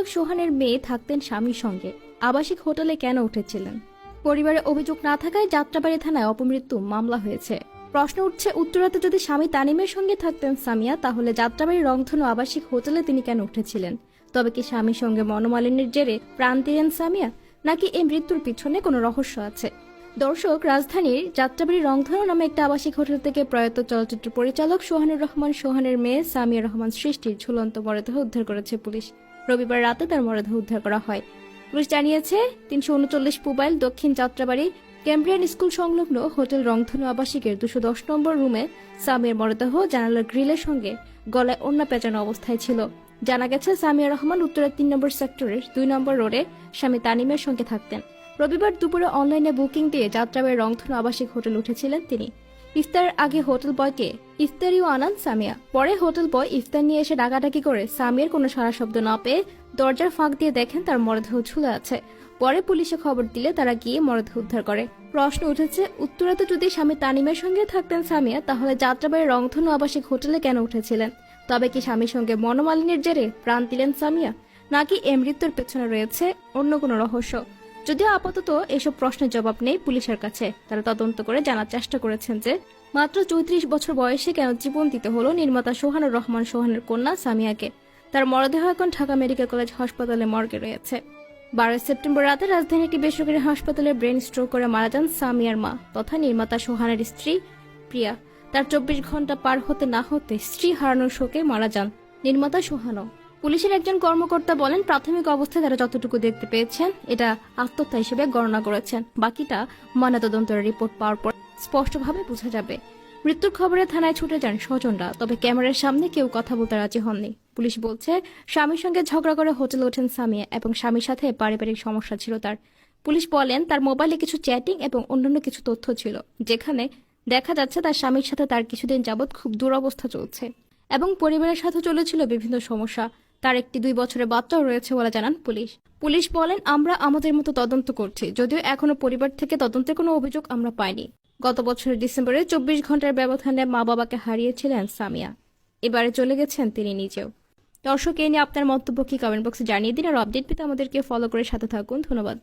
পরিচালক সোহানের মেয়ে থাকতেন স্বামীর সঙ্গে, আবাসিক হোটেলে কেন উঠেছিলেন? পরিবারে অভিযোগ না থাকায় যাত্রাবাড়ি থানায় অপমৃত্যু মামলা হয়েছে। প্রশ্ন উঠছে, উত্তরাতে যদি স্বামী তানিমের সঙ্গে থাকতেন সামিয়া, তাহলে যাত্রাবাড়ির রংধনু আবাসিক হোটেলে তিনি কেন উঠেছিলেন? তবে কি স্বামীর সঙ্গে মনোমালিন্যের জেরে প্রাণ দিলেন সামিয়া, নাকি এই মৃত্যুর পিছনে কোনো রহস্য আছে? দর্শক, রাজধানীর যাত্রাবাড়ি রংধনু নামে একটা আবাসিক হোটেল থেকে প্রয়াত চলচ্চিত্র পরিচালক সোহানুর রহমান সোহানের মেয়ে সামিয়া রহমান সৃষ্টির ঝুলন্ত মরদেহ উদ্ধার করেছে পুলিশ। রবিবার রাতে তার মরদেহ উদ্ধার করা হয়। পুলিশ জানিয়েছে, 339 পুবাইল দক্ষিণ যাত্রাবাড়ি ক্যাম্ব্রিয়ান স্কুল সংলগ্ন হোটেল রংধনু আবাসিকের 210 নম্বর রুমে সামিয়ার মরদেহ জানালার গ্রিলের সঙ্গে গলায় ওড়না পেঁচানো অবস্থায় ছিল। জানা গেছে, সামিয়া রহমান উত্তরের 3 নম্বর সেক্টরের 2 নম্বর রোডে স্বামী তানিমের সঙ্গে থাকতেন। রবিবার দুপুরে অনলাইনে বুকিং দিয়ে যাত্রাবাড়ির রংধনু আবাসিক হোটেল উঠেছিলেন তিনি। ইফতারের আগে হোটেল বয়কে ইফতারিও আনান সামিয়া। পরে হোটেল বয় ইফতার নিয়ে এসে ডাকাডাকি করে সামিয়ার কোনো সাড়া শব্দ না পেয়ে দরজার ফাঁক দিয়ে দেখেন তার মরদেহ ঝুলে আছে। পরে পুলিশে খবর দিলে তারা গিয়ে মরদেহ উদ্ধার করে। প্রশ্ন উঠেছে, উত্তরাতে যদি স্বামী তানিমের সঙ্গে থাকতেন সামিয়া, তাহলে যাত্রাবাড়ির রংধনু আবাসিক হোটেলে কেন উঠেছিলেন? তবে কি স্বামীর সঙ্গে মনোমালিন্যের জেরে প্রাণ দিলেন সামিয়া, নাকি এই মৃত্যুর পেছনে রয়েছে অন্য কোনো রহস্য? যদিও আপাতত এসব প্রশ্নের জবাব নেই পুলিশের কাছে। তারা তদন্ত করে জানার চেষ্টা করেছেন যে মাত্র 34 বছর বয়সে কেন জীবন দিতে হলো নির্মাতা সোহানুর রহমান সোহানের কন্যা সামিয়াকে। তার মরদেহ এখন ঢাকা মেডিকেল কলেজ হাসপাতালে মর্গে রয়েছে। 12 সেপ্টেম্বর রাতে রাজধানীর একটি বেসরকারি হাসপাতালে ব্রেন স্ট্রোক করে মারা যান সামিয়ার মা তথা নির্মাতা সোহানের স্ত্রী প্রিয়া। তার 24 ঘন্টা পার হতে না হতে স্ত্রী হারানোর শোকে মারা যান নির্মাতা সোহানও। পুলিশের একজন কর্মকর্তা বলেন, প্রাথমিক অবস্থায় তারা যতটুকু দেখতে পেয়েছেন এটা আত্মহত্যা হিসেবে গণনা করেছেন। বাকিটা ময়নাতদন্তের রিপোর্ট পাওয়ার পর স্পষ্টভাবে বোঝা যাবে। মৃত্যুর খবরে থানায় ছুটে যান স্বজনরা, তবে ক্যামেরার সামনে কেউ কথা বলতে রাজি হননি। পুলিশ বলছে, স্বামীর সঙ্গে ঝগড়া করে হোটেলে ওঠেন সামিয়া এবং স্বামীর সাথে পারিবারিক সমস্যা ছিল তার। পুলিশ বলেন, তার মোবাইলে কিছু চ্যাটিং এবং অন্যান্য কিছু তথ্য ছিল, যেখানে দেখা যাচ্ছে তার স্বামীর সাথে তার কিছুদিন যাবৎ খুব দুরবস্থা চলছে এবং পরিবারের সাথে চলেছিল বিভিন্ন সমস্যা। তার একটি 2 বছরের বাচ্চাও রয়েছে বলে জানান পুলিশ। পুলিশ বলেন, আমরা আমাদের মতো তদন্ত করছি, যদিও এখনো পরিবার থেকে তদন্তের কোনো অভিযোগ আমরা পাইনি। গত বছরের ডিসেম্বরে 24 ঘন্টার ব্যবধানে মা বাবাকে হারিয়েছিলেন সামিয়া। এবারে চলে গেছেন তিনি নিজেও। দর্শক, এই নিয়ে আপনার মন্তব্য কি কমেন্ট বক্সে জানিয়ে দিন। আর আপডেট পেতে আমাদেরকে ফলো করে সাথে থাকুন। ধন্যবাদ।